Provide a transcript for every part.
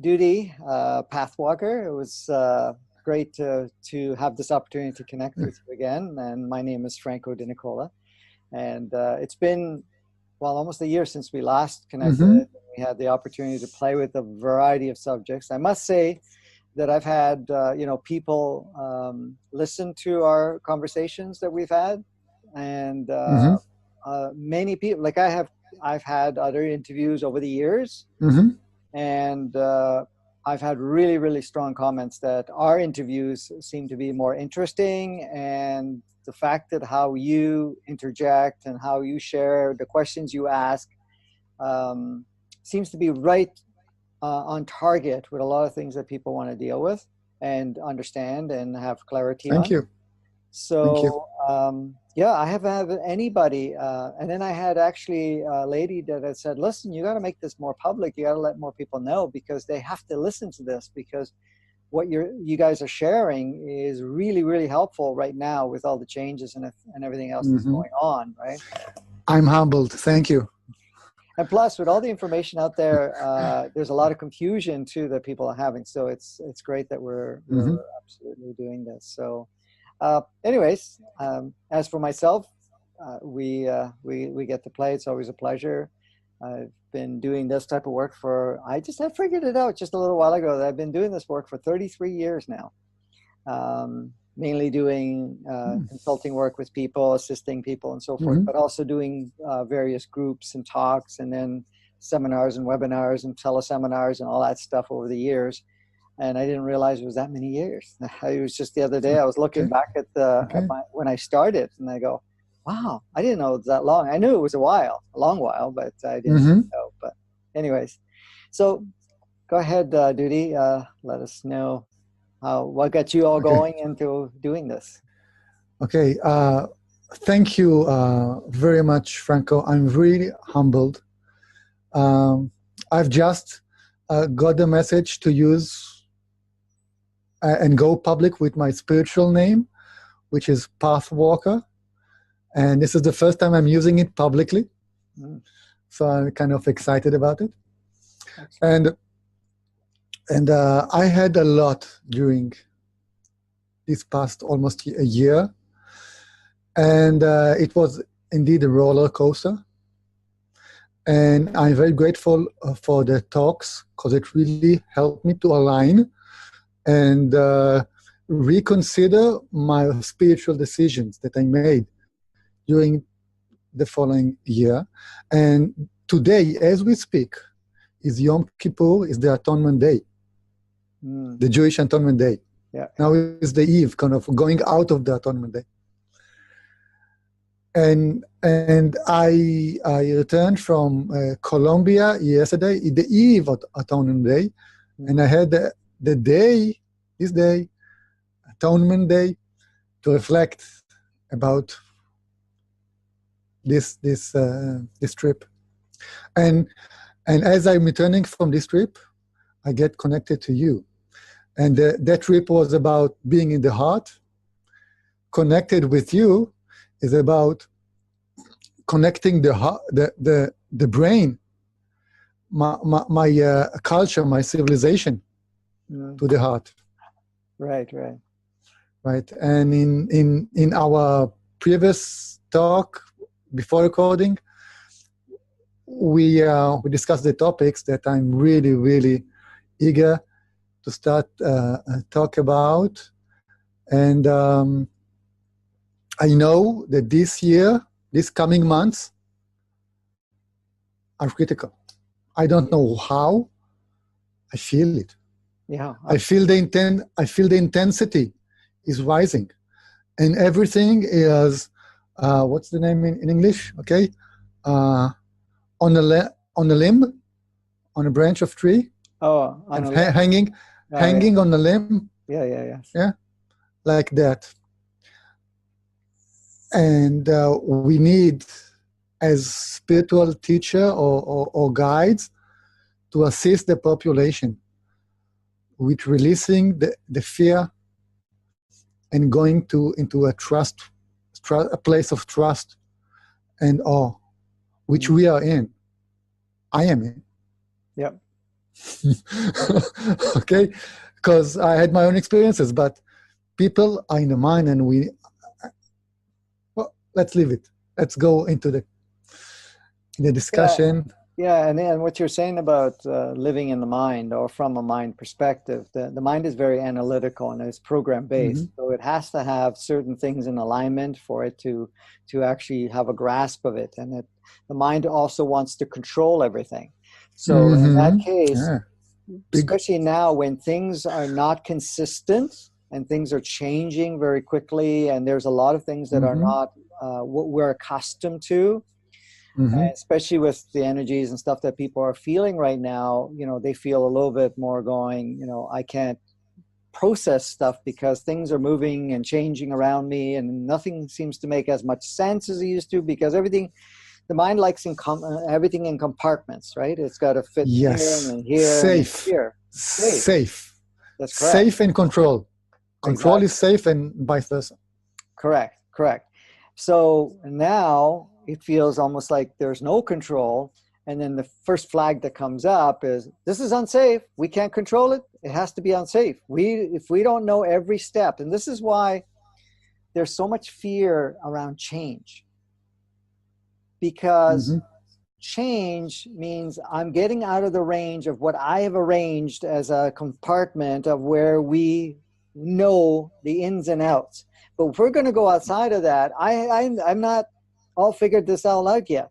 Dudi, Pathwalker. It was great to have this opportunity to connect with you again. And my name is Franco Denicola. And it's been, well, almost a year since we last connected. Mm-hmm. We had the opportunity to play with a variety of subjects. I must say that I've had, people listen to our conversations that we've had. And Mm-hmm. many people, like I've had other interviews over the years. Mm-hmm. And I've had really, really strong comments that our interviews seem to be more interesting, and the fact that how you interject and how you share the questions you ask seems to be right on target with a lot of things that people want to deal with and understand and have clarity Thank on. you. Thank you. So, I haven't had anybody. And then I had actually a lady that had said, listen, you got to make this more public. You got to let more people know because they have to listen to this, because what you guys are sharing is really, really helpful right now with all the changes and everything else that's going on, right? I'm humbled. Thank you. And plus, with all the information out there, there's a lot of confusion too that people are having. So it's great that we're absolutely doing this. So. Anyways, as for myself, we get to play. It's always a pleasure. I've been doing this type of work I figured it out just a little while ago that I've been doing this work for 33 years now. Mainly doing consulting work with people, assisting people and so forth, but also doing various groups and talks and then seminars and webinars and teleseminars and all that stuff over the years. And I didn't realize it was that many years. It was just the other day I was looking back at when I started, and I go, wow, I didn't know it was that long. I knew it was a long while, but I didn't know. But anyways, so go ahead, Dudi. Let us know what got you all going into doing this. Okay. Thank you very much, Franco. I'm really humbled. I've just got the message to use and go public with my spiritual name, which is Pathwalker. And this is the first time I'm using it publicly. So I'm kind of excited about it. And I had a lot during this past almost a year. And it was indeed a roller coaster. And I'm very grateful for the talks, because it really helped me to align and reconsider my spiritual decisions that I made during the following year. And today, as we speak, is Yom Kippur, is the Atonement Day, the Jewish Atonement Day. Yeah. Now is the eve, kind of going out of the Atonement Day. And I returned from Colombia yesterday, the eve of Atonement Day, and I had this day, Atonement Day, to reflect about this trip. And as I'm returning from this trip, I get connected to you. And that trip was about being in the heart. Connected with you is about connecting the heart, the brain, my culture, my civilization to the heart. Right. And in our previous talk before recording, we discussed the topics that I'm really, really eager to start talk about. And I know that these coming months are critical. I don't know how. I feel it. Yeah. I feel the intensity is rising, and everything is what's the name in English? Okay, on a limb, on a branch of tree. Oh, and hanging on the limb. Yeah. Like that. And we need, as spiritual teacher or guides, to assist the population with releasing the fear and going into a place of trust and awe, which we are in. I am in. Yep. Okay, because I had my own experiences, but people are in the mind, and well, let's leave it. Let's go into the Yeah. discussion. Yeah, and what you're saying about living in the mind or from a mind perspective, the mind is very analytical and it's program Hmm. based. So it has to have certain things in alignment for it to actually have a grasp of it. And the mind also wants to control everything. So in that Hmm. case, Yeah, big. especially now when things are not consistent and things are changing very quickly, and there's a lot of things that are Hmm. not what we're accustomed to, Hmm. especially with the energies and stuff that people are feeling right now, they feel a little bit more going, I can't process stuff because things are moving and changing around me and nothing seems to make as much sense as it used to because the mind likes everything in compartments, right? It's got to fit here and Yes, then here and then safe, here. Safe. safe, That's correct. safe and control. Control is Exactly. safe, and vice versa. Correct. Correct. So now it feels almost like there's no control. And then the first flag that comes up is this is unsafe. We can't control it. It has to be unsafe. If we don't know every step, and this is why there's so much fear around change, because Hmm. change means I'm getting out of the range of what I have arranged as a compartment of where we know the ins and outs. But if we're going to go outside of that, I'm not all figured this all out yet.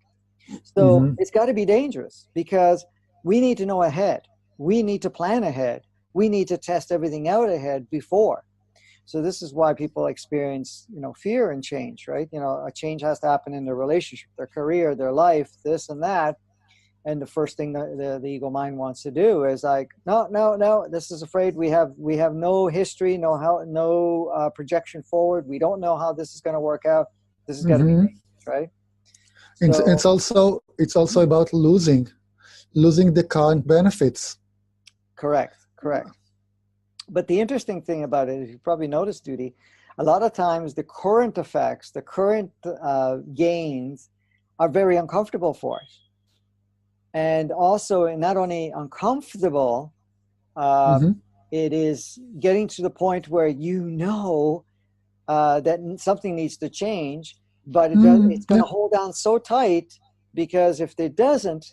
So Hmm. it's got to be dangerous because we need to know ahead. We need to plan ahead. We need to test everything out ahead before. So this is why people experience, fear and change, right? A change has to happen in their relationship, their career, their life, this and that. And the first thing the ego mind wants to do is like, no, no, no. This is afraid. We have no history, no projection forward. We don't know how this is going to work out. This has got to be Hmm. dangerous, right? It's, So it's also it's also about losing the current benefits. correct, correct. But the interesting thing about it is you probably noticed, Dudi, a lot of times the current effects, the current gains are very uncomfortable for us. And also, not only uncomfortable, uh, Hmm. it is getting to the point where that something needs to change, but it's going Yeah. to hold on so tight because if it doesn't,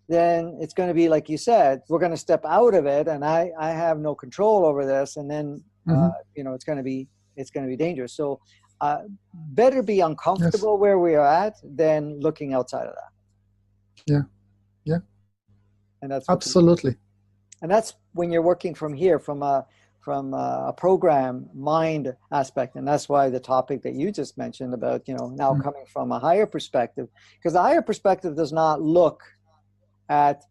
then it's going to be like you said, we're going to step out of it, and I have no control over this, and then Hmm. it's going to be dangerous. So better be Yes. uncomfortable where we are at than looking outside of that, Yeah. Yeah. and that's what. Absolutely. And that's when you're working from here, from a program mind aspect, and that's why the topic that you just mentioned about now Mm. coming from a higher perspective, because the higher perspective does not look at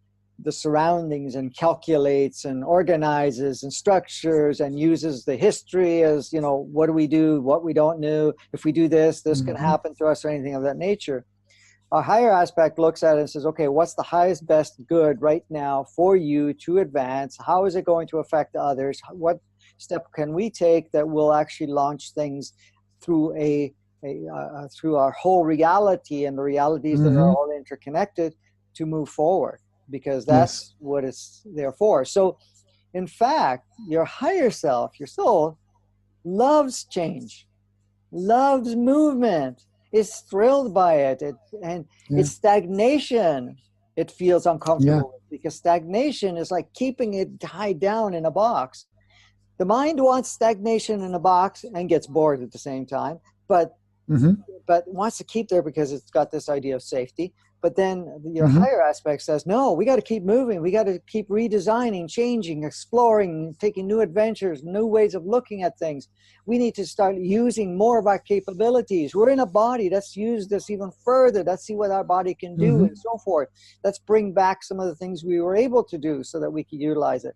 the surroundings and calculates and organizes and structures and uses the history as what do we do, what we don't know, if we do this can Hmm. happen to us or anything of that nature. A higher aspect looks at it and says, okay, what's the highest best good right now for you to advance? How is it going to affect others? What step can we take that will actually launch things through through our whole reality and the realities that are Hmm. all interconnected to move forward, because Yes. that's what it's there for. So in fact, your higher self, your soul, loves change, loves movement, is thrilled by and Yeah. it's stagnation. It feels Yeah. uncomfortable with, because stagnation is like keeping it tied down in a box. The mind wants stagnation in a box and gets bored at the same time, but Hmm. wants to keep there because it's got this idea of safety. But then your Hmm. higher aspect says, no, we got to keep moving. We got to keep redesigning, changing, exploring, taking new adventures, new ways of looking at things. We need to start using more of our capabilities. We're in a body. Let's use this even further. Let's see what our body can do Hmm. and so forth. Let's bring back some of the things we were able to do so that we could utilize it.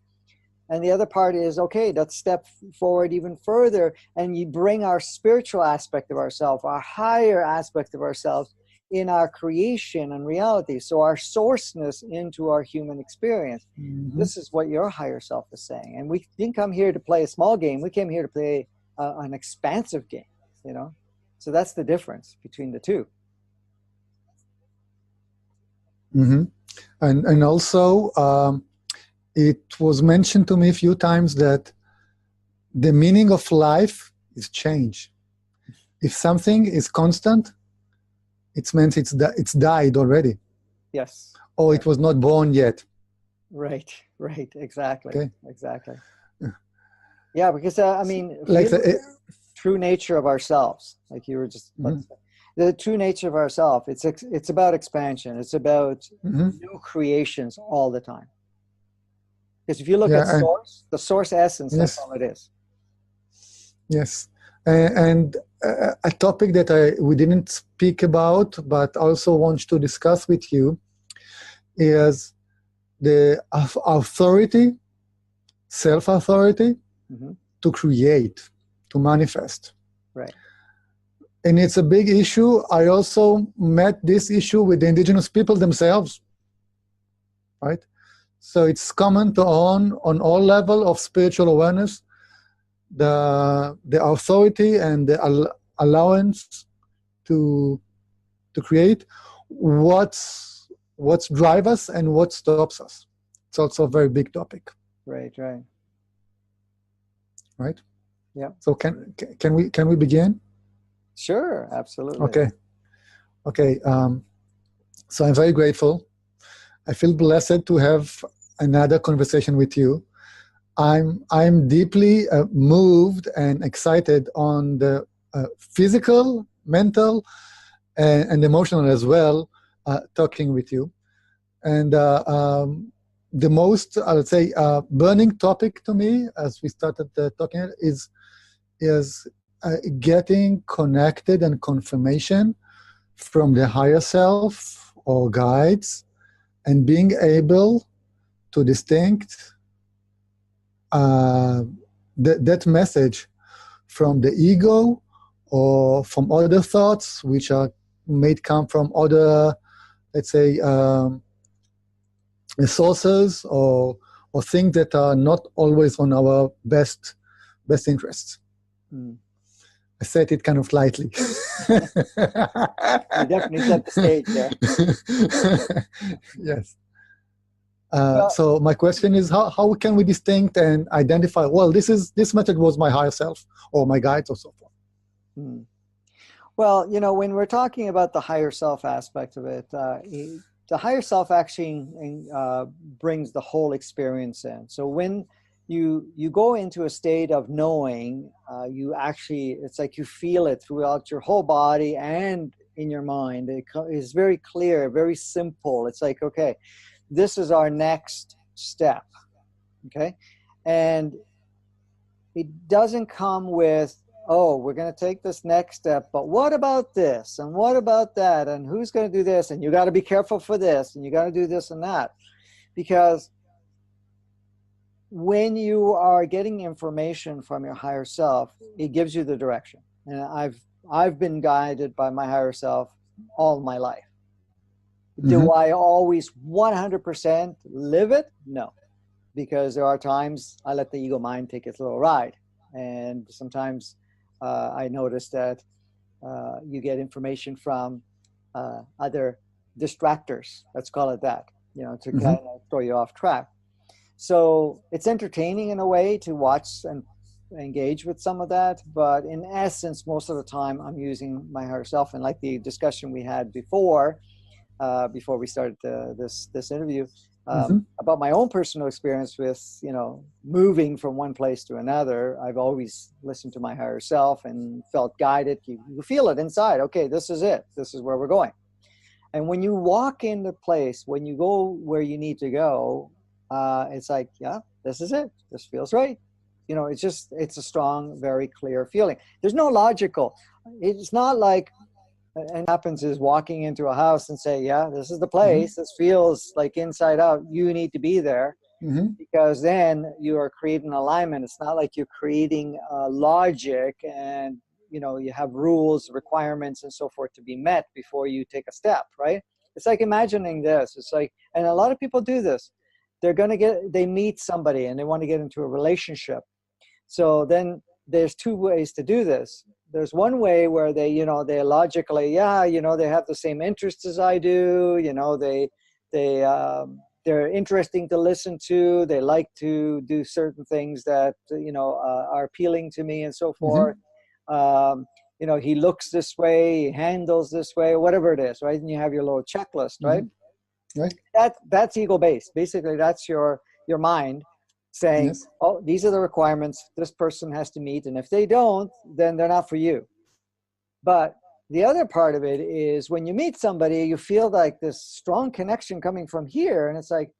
And the other part is, okay, let's step forward even further and you bring our spiritual aspect of ourselves, our higher aspect of ourselves in our creation and reality. So our sourceness into our human experience. Hmm. This is what your higher self is saying. And we didn't come here to play a small game. We came here to play an expansive game. So that's the difference between the two. Hmm. And also, it was mentioned to me a few times that the meaning of life is change. If something is constant, it means it's died already. Yes. Or it was not born yet. Right, exactly. Okay. Exactly. Yeah, because I mean, if like we look at true nature of ourselves, like you were just about to say, the true nature of ourselves, it's about expansion. It's about new creations all the time. Because if you look at source, the source essence, that's all it is. Yes. And a topic that we didn't speak about, but also want to discuss with you, is the authority, self-authority, to create, to manifest. Right. And it's a big issue. I also met this issue with the indigenous people themselves, right? So it's common to on all level of spiritual awareness, the authority and the allowance to create what's drive us and what stops us. It's also a very big topic. Right. Yeah. So can we begin? Sure, absolutely. Okay. So I'm very grateful. I feel blessed to have another conversation with you. I'm deeply moved and excited on the physical, mental, and emotional as well, talking with you. And the most, I would say, burning topic to me, as we started talking, is getting connected and confirmation from the higher self or guides, and being able to distinct that message from the ego or from other thoughts which may come from other, let's say, sources or things that are not always on our best interests. I said it kind of lightly. You definitely set the stage there. Yes. So my question is, how can we distinct and identify, well, this method was my higher self or my guides or so forth? Well, when we're talking about the higher self aspect of it, the higher self actually brings the whole experience in. So when you go into a state of knowing, you actually, it's like you feel it throughout your whole body and in your mind. It is very clear, very simple. It's like, okay, this is our next step, okay? And it doesn't come with, oh, we're going to take this next step, but what about this? And what about that? And who's going to do this? And you got to be careful for this, and you got to do this and that. Because when you are getting information from your higher self, it gives you the direction. And I've been guided by my higher self all my life. Do I always 100% live it? No, because there are times I let the ego mind take its little ride. And sometimes I notice that you get information from other distractors, let's call it that, to kind of throw you off track. So it's entertaining in a way to watch and engage with some of that, but in essence, most of the time I'm using my higher self. And like the discussion we had before we started this interview, about my own personal experience with, moving from one place to another, I've always listened to my higher self and felt guided. You feel it inside. Okay, this is it. This is where we're going. And when you walk into place, when you go where you need to go, it's like, yeah, this is it. This feels right. It's a strong, very clear feeling. There's no logical. It's not like, and happens is walking into a house and say, yeah, this is the place. This feels like inside out. You need to be there, because then you are creating alignment. It's not like you're creating logic and, you have rules, requirements, and so forth to be met before you take a step, right? It's like imagining this. It's like, and a lot of people do this. They meet somebody and they want to get into a relationship. So then there's two ways to do this. There's one way where they logically, they have the same interests as I do. They they're interesting to listen to. They like to do certain things that, are appealing to me and so forth. He looks this way, he handles this way, whatever it is, right? And you have your little checklist, right? Right. That's ego-based. Basically, that's your mind saying, Yes. oh, these are the requirements this person has to meet. And if they don't, then they're not for you. But the other part of it is when you meet somebody, you feel like this strong connection coming from here. And it's like,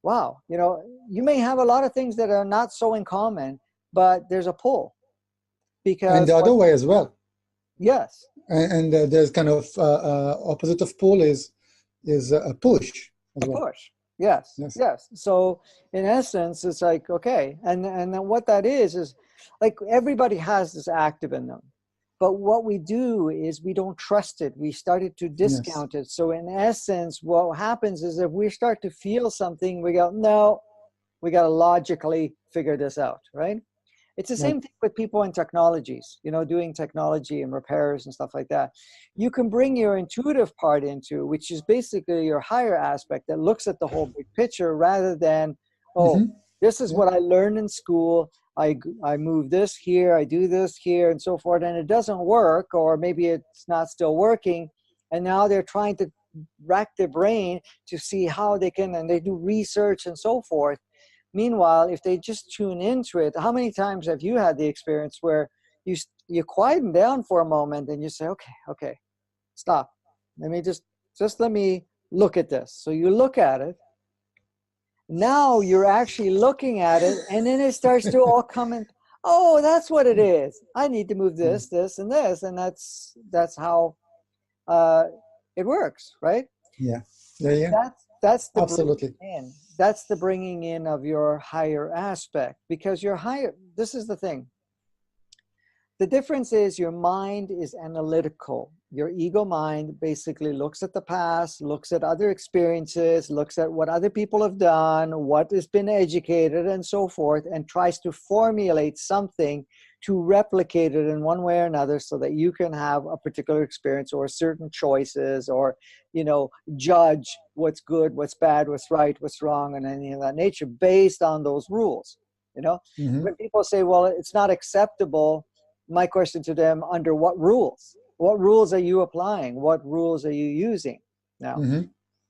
wow, you may have a lot of things that are not so in common, but there's a pull. Because And the other way as well. Yes. And there's kind of opposite of pull is a push. A push. Yes. So in essence, it's like, okay. And then what that is like everybody has this active in them. But what we do is we don't trust it. We started to discount it. So in essence, what happens is if we start to feel something, we go, no, we got to logically figure this out, right? It's the same thing with people in technologies, doing technology and repairs and stuff like that. You can bring your intuitive part into, which is basically your higher aspect that looks at the whole big picture rather than, this is what I learned in school. I move this here, I do this here and so forth, and it doesn't work, or maybe it's not still working. And now they're trying to rack their brain to see how they can, and they do research and so forth. Meanwhile, if they just tune into it, how many times have you had the experience where you quieten down for a moment and you say, okay, stop. Let me just let me look at this. So you look at it. Now you're actually looking at it, and then it starts to all come in. Oh, that's what it is. I need to move this, this, and this, and that's how it works, right? Yeah. That's the absolutely. That's the bringing in of your higher aspect, because your higher. This is the thing. The difference is your mind is analytical. Your ego mind basically looks at the past, looks at other experiences, looks at what other people have done, what has been educated, and so forth, and tries to formulate something to replicate it in one way or another so that you can have a particular experience or certain choices, or, judge what's good, what's bad, what's right, what's wrong, and anything of that nature based on those rules. When people say, well, it's not acceptable, my question to them, under what rules? What rules are you applying? What rules are you using? Now,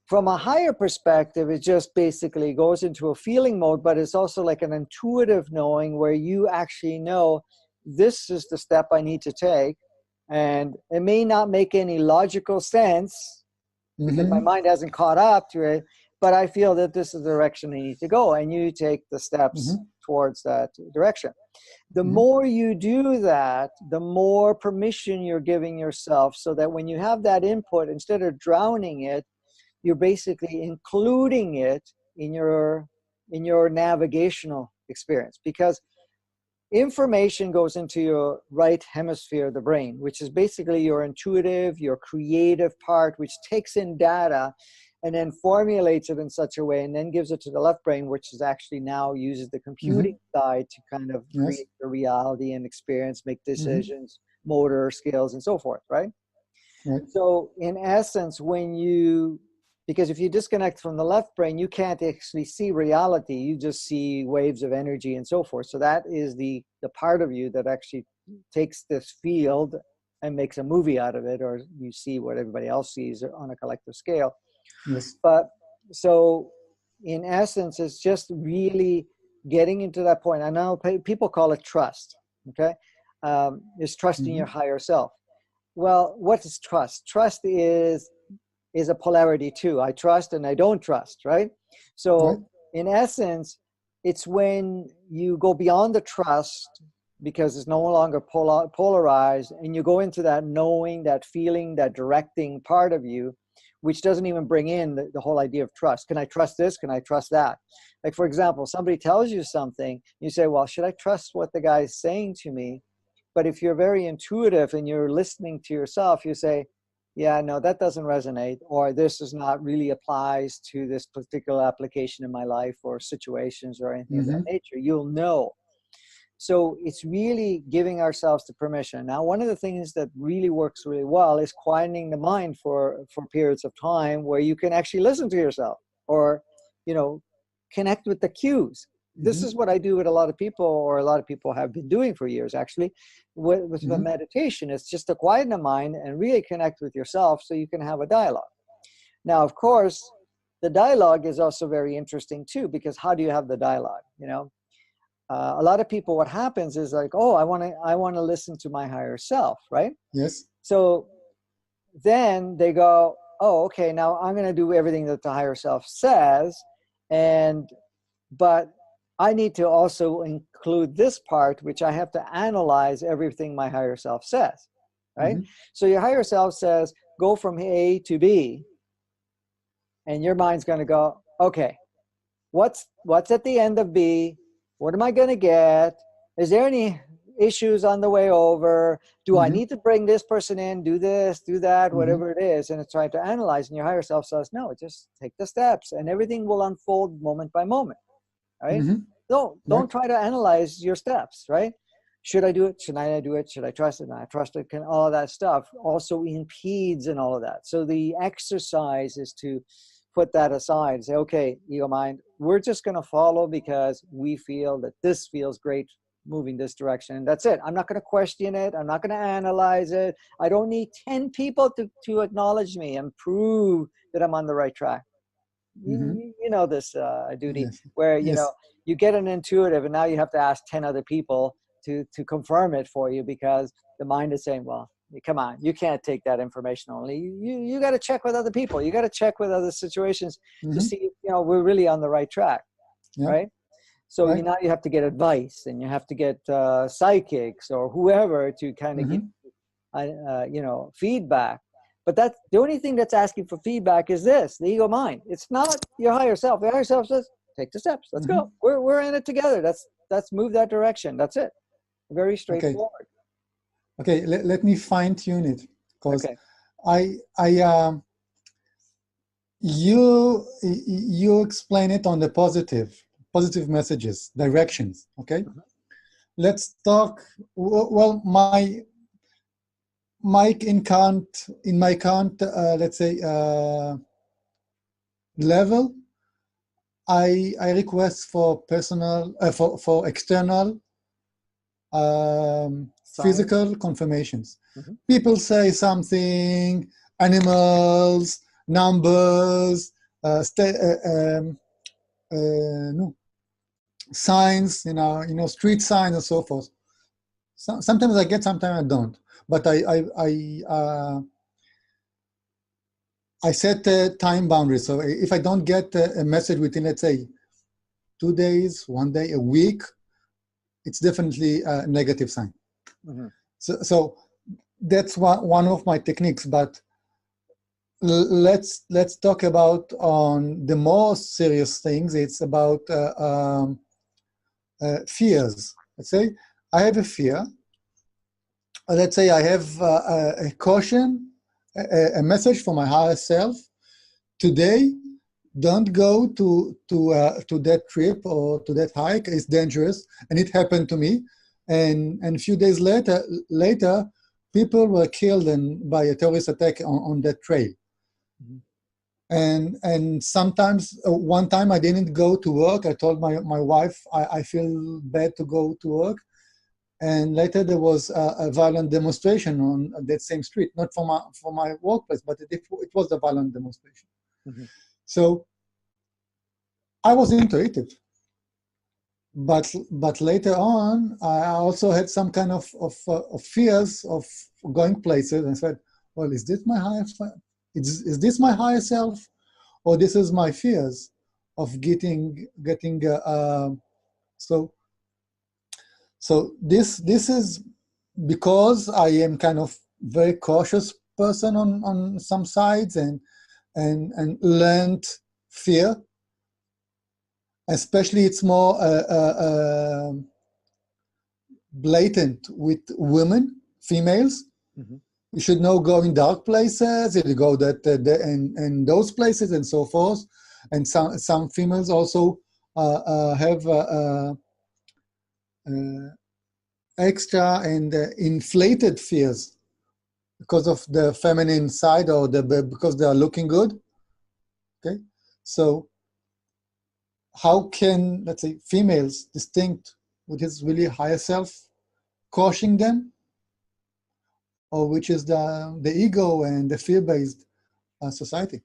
from a higher perspective, it just basically goes into a feeling mode, but it's also like an intuitive knowing where you actually know this is the step I need to take. And it may not make any logical sense because my mind hasn't caught up to it, but I feel that this is the direction I need to go. And you take the steps towards that direction. The more you do that, the more permission you're giving yourself, so that when you have that input, instead of drowning it, you're basically including it in your navigational experience. Because information goes into your right hemisphere of the brain, which is basically your intuitive, your creative part, which takes in data and then formulates it in such a way, and then gives it to the left brain, which is actually now uses the computing side to kind of create the reality and experience, make decisions, motor skills, and so forth, right? So in essence, because if you disconnect from the left brain, you can't actually see reality. You just see waves of energy and so forth. So that is the part of you that actually takes this field and makes a movie out of it, or you see what everybody else sees on a collective scale. But so in essence, it's just really getting into that point. I know people call it trust, okay? It's trusting your higher self. Well, what is trust? Trust is a polarity too. I trust and I don't trust, right? So in essence, it's when you go beyond the trust, because it's no longer polarized, and you go into that knowing, that feeling, that directing part of you, which doesn't even bring in the whole idea of trust. Can I trust this? Can I trust that? Like, for example, somebody tells you something, you say, well, should I trust what the guy is saying to me? But if you're very intuitive and you're listening to yourself, you say, yeah, no, that doesn't resonate, or this is not really applies to this particular application in my life or situations or anything of that nature. You'll know. So it's really giving ourselves the permission. Now, one of the things that really works really well is quietening the mind for periods of time where you can actually listen to yourself, or connect with the cues. This is what I do with a lot of people, or a lot of people have been doing for years, actually, with the meditation. It's just to quieten the mind and really connect with yourself so you can have a dialogue. Now, of course, the dialogue is also very interesting too, because how do you have the dialogue? A lot of people, what happens is like, oh, I want to listen to my higher self, right? Yes. So then they go, oh, okay, now I'm going to do everything that the higher self says, but I need to also include this part, which I have to analyze everything my higher self says, right? So your higher self says, go from A to B. And your mind's going to go, okay, what's at the end of B? What am I going to get? Is there any issues on the way over? Do I need to bring this person in, do this, do that, whatever it is? And it's trying to analyze. And your higher self says, no, just take the steps and everything will unfold moment by moment, right? Don't try to analyze your steps, right? Should I do it? Should I do it? Should I trust it? Not trust it? All of that stuff also impedes in all of that. So the exercise is to put that aside and say, okay, ego mind, we're just going to follow because we feel that this feels great moving this direction. And that's it. I'm not going to question it. I'm not going to analyze it. I don't need 10 people to acknowledge me and prove that I'm on the right track. You know this, Dudi, where, you get an intuitive and now you have to ask 10 other people to confirm it for you, because the mind is saying, well, come on, you can't take that information only. You got to check with other people. You got to check with other situations to see, we're really on the right track, right? So now you have to get advice, and you have to get psychics or whoever to kind of give, feedback. But that's the only thing that's asking for feedback is this, the ego mind. It's not your higher self. The higher self says, take the steps. Let's go. We're in it together. Let's move that direction. That's it. Very straightforward. Okay, let me fine tune it, because you explain it on the positive messages, directions. Okay, let's talk. Well, in my current, let's say, level, I request for personal, for external. Physical confirmations. People say something, animals, numbers, signs, street signs and so forth. Sometimes I get, sometimes I don't. But I set a time boundary. So if I don't get a message within, let's say, 2 days, 1 day, a week, it's definitely a negative sign. So that's one of my techniques. But let's talk about on the more serious things. It's about fears. Let's say I have a fear. Let's say I have a caution, a message for my higher self. Today, don't go to that trip or to that hike. It's dangerous, and it happened to me. And a few days later, people were killed by a terrorist attack on that trail. And sometimes, one time I didn't go to work. I told my wife I feel bad to go to work. And later there was a violent demonstration on that same street, not for my workplace, but it was a violent demonstration. So I was intuitive. But later on, I also had some kind of fears of going places, and said, well, is this my higher self? Is this my higher self, or this is my fears of getting so this is because I am kind of very cautious person on some sides, and learned fear. Especially, it's more blatant with women, females. You should know, go in dark places, you go in those places and so forth. And some females also have extra and inflated fears because of the feminine side, or because they are looking good. Okay, so how can, let's say, females distinct with his really higher self crushing them, or which is the ego and the fear-based society?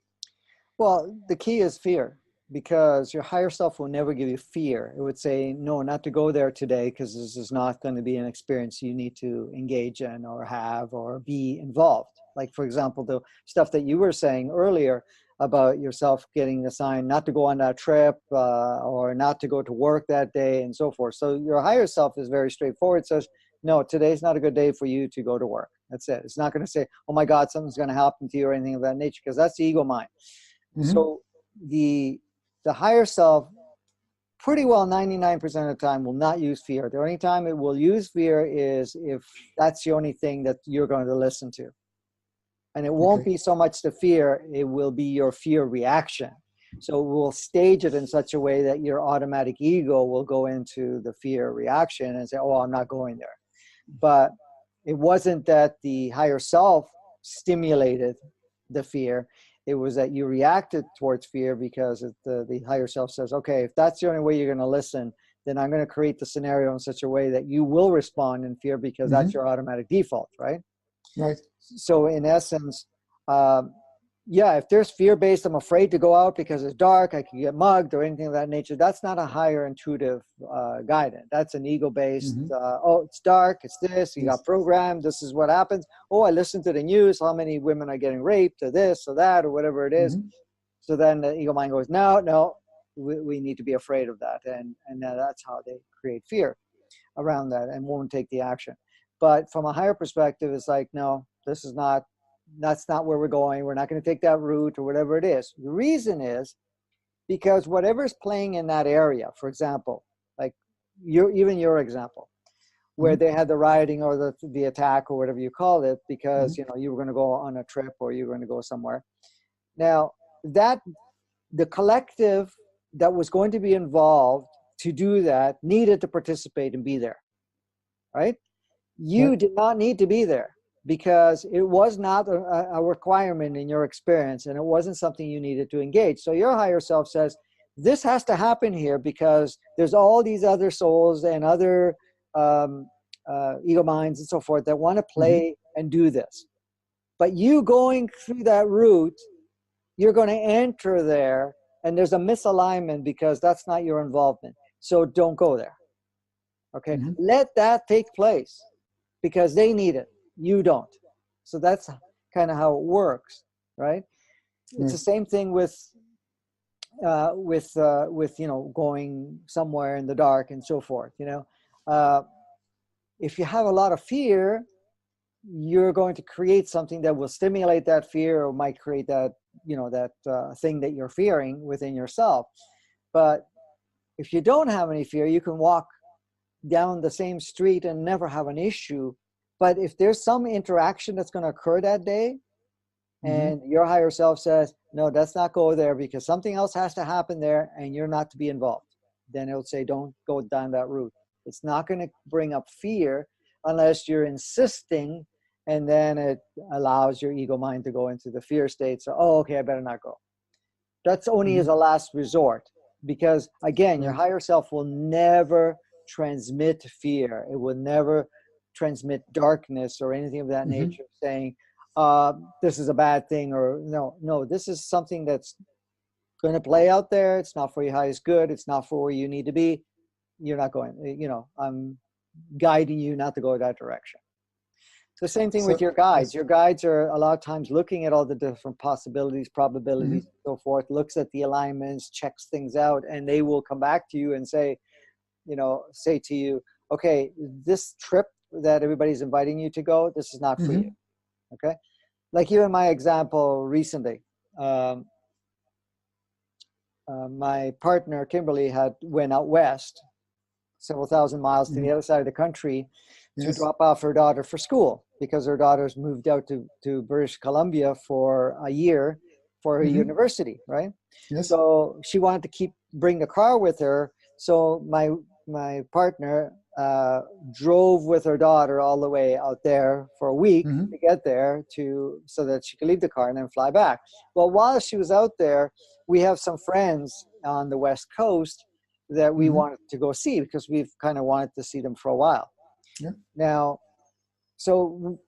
Well, the key is fear, because your higher self will never give you fear. It would say, no, not to go there today, because this is not going to be an experience you need to engage in or have or be involved. Like, for example, the stuff that you were saying earlier about yourself getting assigned not to go on that trip or not to go to work that day and so forth. So your higher self is very straightforward, says, no, today's not a good day for you to go to work. That's it. It's not going to say, oh my God, something's going to happen to you or anything of that nature, because that's the ego mind. So the higher self, pretty well 99% of the time, will not use fear. The only time it will use fear is if that's the only thing that you're going to listen to. And it won't be so much the fear, it will be your fear reaction. So we'll stage it in such a way that your automatic ego will go into the fear reaction and say, oh, I'm not going there. But it wasn't that the higher self stimulated the fear. It was that you reacted towards fear because the higher self says, okay, if that's the only way you're going to listen, then I'm going to create the scenario in such a way that you will respond in fear, because that's your automatic default, right? Right. So in essence, yeah, if there's fear-based, I'm afraid to go out because it's dark, I can get mugged or anything of that nature, that's not a higher intuitive guidance. That's an ego-based, oh, it's dark, it's this, you got programmed, this is what happens. Oh, I listened to the news, how many women are getting raped or this or that or whatever it is. So then the ego mind goes, no, we need to be afraid of that. And that's how they create fear around that and won't take the action. But from a higher perspective, it's like, no, that's not where we're going. We're not going to take that route or whatever it is. The reason is because whatever's playing in that area, for example, like even your example, where they had the rioting or the attack or whatever you call it, because you were going to go on a trip or you were going to go somewhere. Now, the collective that was going to be involved to do that needed to participate and be there, right? You did not need to be there, because it was not a requirement in your experience, and it wasn't something you needed to engage. So your higher self says, this has to happen here because there's all these other souls and other ego minds and so forth that want to play and do this. But you going through that route, you're going to enter there, and there's a misalignment because that's not your involvement. So don't go there. Okay, let that take place, because they need it, you don't. So that's kind of how it works, right? It's the same thing with going somewhere in the dark and so forth. If you have a lot of fear, you're going to create something that will stimulate that fear, or might create that thing that you're fearing within yourself. But if you don't have any fear, you can walk down the same street and never have an issue. But if there's some interaction that's going to occur that day, and your higher self says, no, let's not go there because something else has to happen there and you're not to be involved, then it'll say, don't go down that route. It's not going to bring up fear unless you're insisting, and then it allows your ego mind to go into the fear state. So, oh, okay, I better not go. That's only as a last resort, because again, your higher self will never transmit fear. It will never transmit darkness or anything of that nature, saying this is a bad thing, or no, this is something that's going to play out there. It's not for your highest good. It's not for where you need to be. You're not going, I'm guiding you not to go that direction. The same thing with your guides. Your guides are a lot of times looking at all the different possibilities, probabilities, and so forth, looks at the alignments, checks things out, and they will come back to you and say to you, okay, this trip that everybody's inviting you to go, this is not for you. Okay. Like even my example recently, my partner, Kimberly, went out west several thousand miles to the other side of the country to drop off her daughter for school, because her daughter's moved out to British Columbia for a year for her university, right? So she wanted to bring the car with her. So my partner drove with her daughter all the way out there for a week to get there so that she could leave the car and then fly back. Well, while she was out there, we have some friends on the West Coast that we wanted to go see, because we've kind of wanted to see them for a while. Yeah. Now, so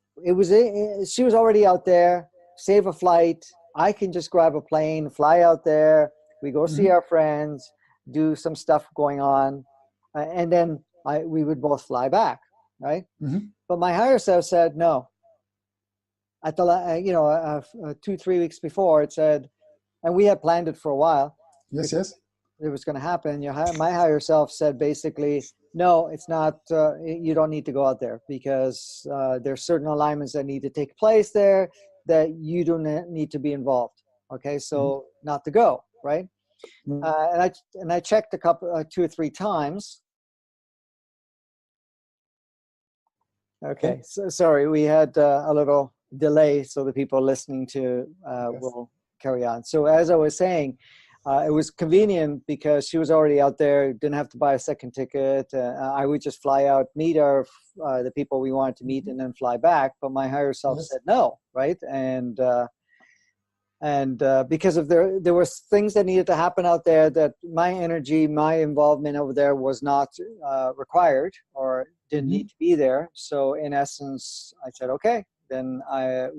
she was already out there, save a flight. I can just grab a plane, fly out there. We go see our friends, do some stuff going on, and then we would both fly back, right? But my higher self said no. At the 2-3 weeks before, it said, and we had planned it for a while. Yes. It was going to happen. My higher self said basically, no, it's not. You don't need to go out there, because there's certain alignments that need to take place there that you don't need to be involved. Okay, so not to go, right? And I checked a couple, 2 or 3 times. Okay, so sorry, we had a little delay, so the people listening to will carry on. So as I was saying, it was convenient because she was already out there, didn't have to buy a second ticket. I would just fly out, meet the people we wanted to meet, and then fly back. But my higher self said no, right? And because of there were things that needed to happen out there that my energy, my involvement over there was not required or didn't need to be there. So in essence, I said, okay, then I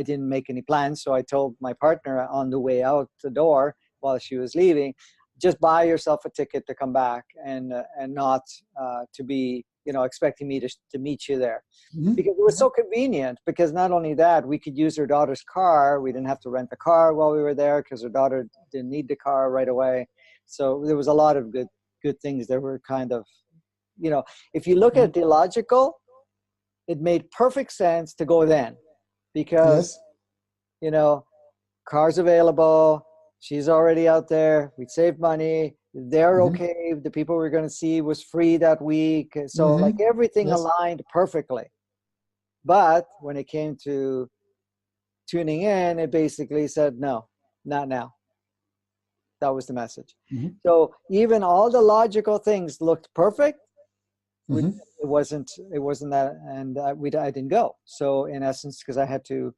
didn't make any plans. So I told my partner on the way out the door while she was leaving, just buy yourself a ticket to come back and not to be, expecting me to meet you there. Because it was so convenient, because not only that, we could use her daughter's car. We didn't have to rent a car while we were there, because her daughter didn't need the car right away. So there was a lot of good things that were kind of, if you look at the logical, it made perfect sense to go then, because, cars available, she's already out there, we saved money, they're okay, the people we're going to see was free that week. So like everything aligned perfectly. But when it came to tuning in, it basically said, no, not now. That was the message. So even all the logical things looked perfect. It wasn't that, and I didn't go. So in essence, because I had to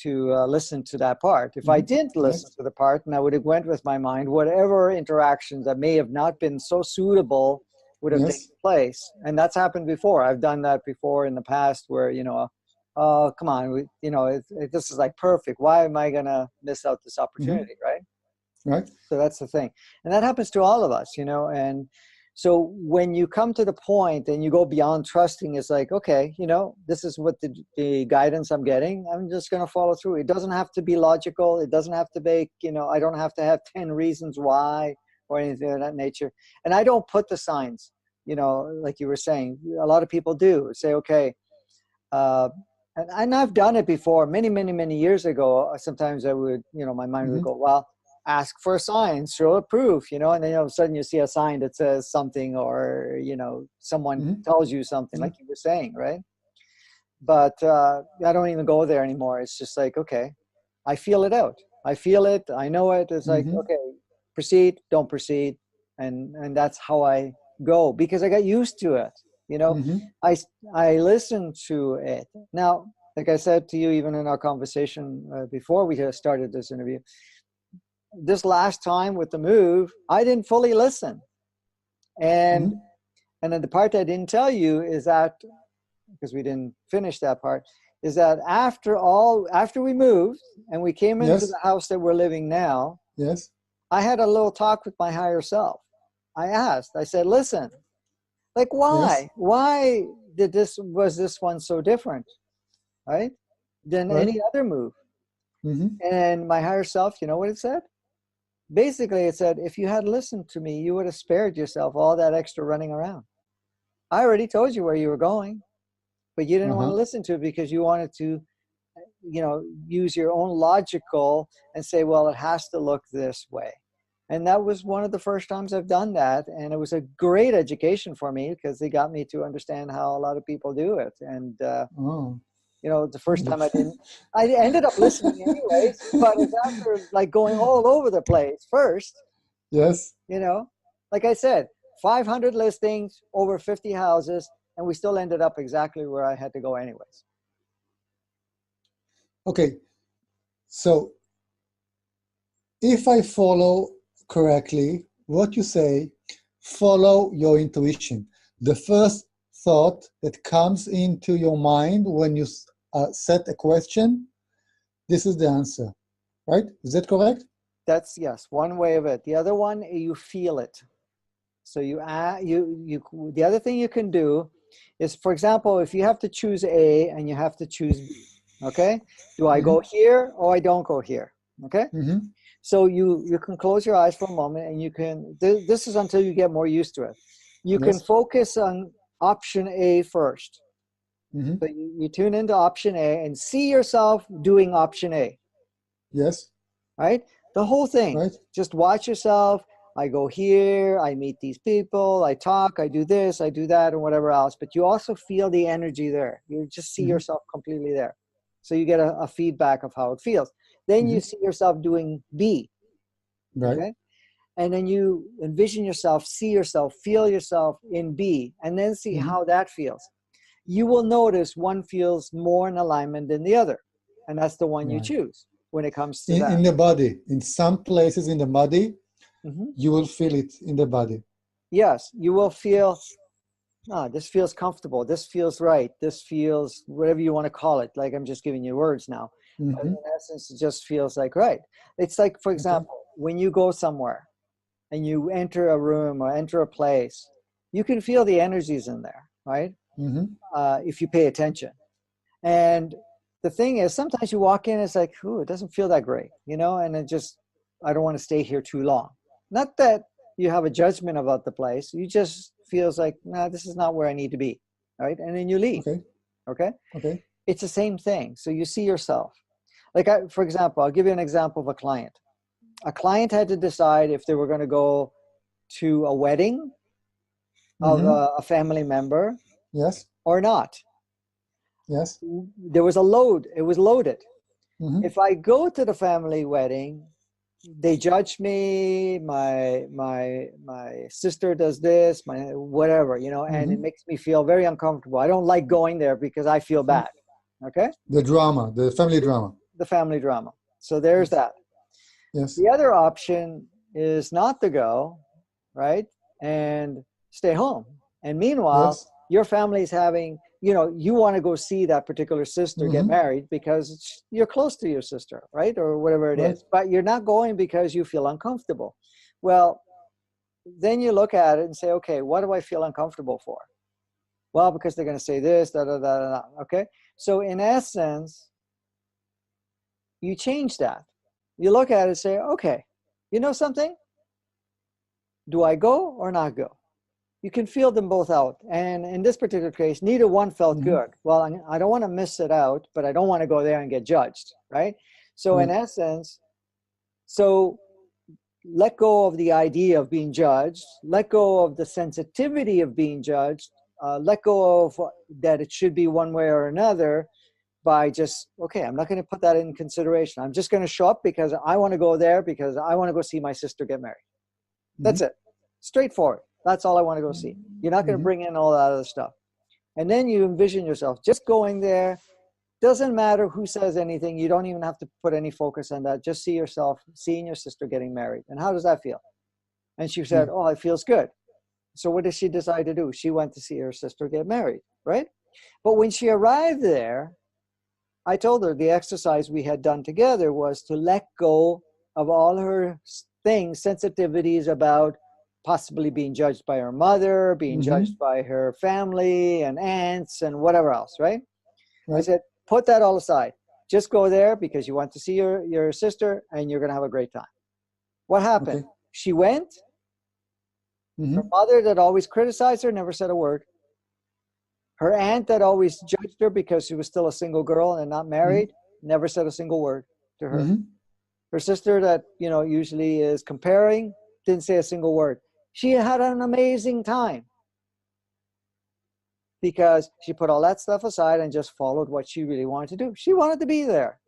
listen to that part. If I didn't listen to the part, and I would have went with my mind, whatever interactions that may have not been so suitable would have taken place. And that's happened before. I've done that before in the past, where oh, come on, this is like perfect. Why am I gonna miss out this opportunity, right? Right. So that's the thing, and that happens to all of us, and so when you come to the point and you go beyond trusting, it's like, okay, this is what the guidance I'm getting, I'm just going to follow through. It doesn't have to be logical. It doesn't have to be, I don't have to have 10 reasons why or anything of that nature. And I don't put the signs, like you were saying, a lot of people do say, okay, and I've done it before many, many, many years ago. Sometimes I would, my mind would go, well, ask for a sign, show a proof, and then all of a sudden you see a sign that says something, or, someone tells you something, like you were saying, right? But I don't even go there anymore. It's just like, okay, I feel it out. I feel it. I know it. It's like, okay, proceed, don't proceed. And that's how I go, because I got used to it. I listen to it. Now, like I said to you, even in our conversation before we started this interview, this last time with the move, I didn't fully listen. And then the part I didn't tell you is that, because we didn't finish that part, is that after we moved and we came into the house that we're living now, I had a little talk with my higher self. I said, listen, like, why? Why was this one so different, right, than any other move? And my higher self, you know what it said? Basically, it said, if you had listened to me, you would have spared yourself all that extra running around. I already told you where you were going, but you didn't want to listen to it because you wanted to, use your own logical and say, well, it has to look this way. And that was one of the first times I've done that. And it was a great education for me, because they got me to understand how a lot of people do it. And, the first time I ended up listening anyways, but it's after like going all over the place first. Like I said, 500 listings, over 50 houses, and we still ended up exactly where I had to go anyways. Okay. So if I follow correctly what you say, follow your intuition. The first thought that comes into your mind when you set a question, this is the answer, right? Is that correct? That's, yes, one way of it. The other one, you feel it. So the other thing you can do is, for example, if you have to choose A and you have to choose B, okay? Do I go here or I don't go here, okay? So you can close your eyes for a moment and you can, this is until you get more used to it. You can focus on option A first. So you tune into option A and see yourself doing option A. Yes. Right? The whole thing. Right. Just watch yourself. I go here, I meet these people, I talk, I do this, I do that, and whatever else. But you also feel the energy there. You just see yourself completely there. So you get a feedback of how it feels. Then you see yourself doing B. Right. Okay? And then you envision yourself, see yourself, feel yourself in B, and then see how that feels. You will notice one feels more in alignment than the other. And that's the one you choose when it comes to that. In the body. In some places in the body, you will feel it in the body. Yes, you will feel, this feels comfortable. This feels right. This feels whatever you want to call it. Like I'm just giving you words now. But in essence, it just feels like right. It's like, for example, when you go somewhere and you enter a room or enter a place, you can feel the energies in there, right? If you pay attention. And the thing is, sometimes you walk in, it's like, ooh, it doesn't feel that great, and it just, I don't want to stay here too long. Not that you have a judgment about the place. You just feels like, nah, this is not where I need to be, right? And then you leave, okay? It's the same thing. So you see yourself. Like, for example, I'll give you an example of a client. A client had to decide if they were going to go to a wedding of a family member or not. There was a load. It was loaded. If I go to the family wedding, they judge me, my sister does this, my whatever, and it makes me feel very uncomfortable. I don't like going there because I feel bad. Okay? The drama, the family drama. The family drama. So there's that. Yes. The other option is not to go, right? And stay home. And meanwhile, your family's having, you want to go see that particular sister get married because you're close to your sister, right? Or whatever it is. But you're not going because you feel uncomfortable. Well, then you look at it and say, okay, what do I feel uncomfortable for? Well, because they're going to say this, da, da, da, da, da. Okay? So in essence, you change that. You look at it and say, okay, you know something? Do I go or not go? You can feel them both out. And in this particular case, neither one felt good. Well, I don't want to miss it out, but I don't want to go there and get judged, right? So in essence, let go of the idea of being judged, let go of the sensitivity of being judged, let go of that it should be one way or another by just, okay, I'm not going to put that in consideration. I'm just going to show up because I want to go there because I want to go see my sister get married. That's it. Straightforward. That's all I want to go see. You're not going to bring in all that other stuff. And then you envision yourself just going there. Doesn't matter who says anything. You don't even have to put any focus on that. Just see yourself, seeing your sister getting married. And how does that feel? And she said, oh, it feels good. So what did she decide to do? She went to see her sister get married, right? But when she arrived there, I told her the exercise we had done together was to let go of all her things, sensitivities about possibly being judged by her mother, being judged by her family and aunts and whatever else, right? I said, put that all aside. Just go there because you want to see your sister and you're going to have a great time. What happened? She went. Her mother that always criticized her never said a word. Her aunt that always judged her because she was still a single girl and not married never said a single word to her. Her sister that, usually is comparing didn't say a single word. She had an amazing time because she put all that stuff aside and just followed what she really wanted to do. She wanted to be there.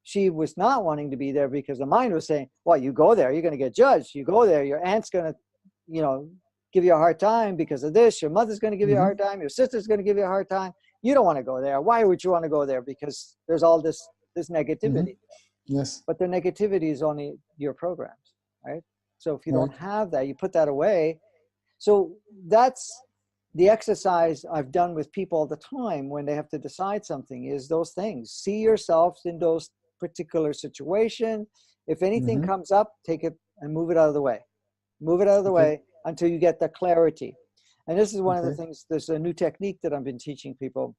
She was not wanting to be there because the mind was saying, well, you go there, you're going to get judged. You go there, your aunt's going to, give you a hard time because of this. Your mother's going to give you a hard time. Your sister's going to give you a hard time. You don't want to go there. Why would you want to go there? Because there's all this negativity. Yes. But the negativity is only your programs, right? So if you Right. don't have that, you put that away. So that's the exercise I've done with people all the time when they have to decide something, is those things. See yourselves in those particular situations. If anything Mm-hmm. comes up, take it and move it out of the way. Move it out of the Okay. way until you get the clarity. And this is one of the Okay. things, there's a new technique that I've been teaching people.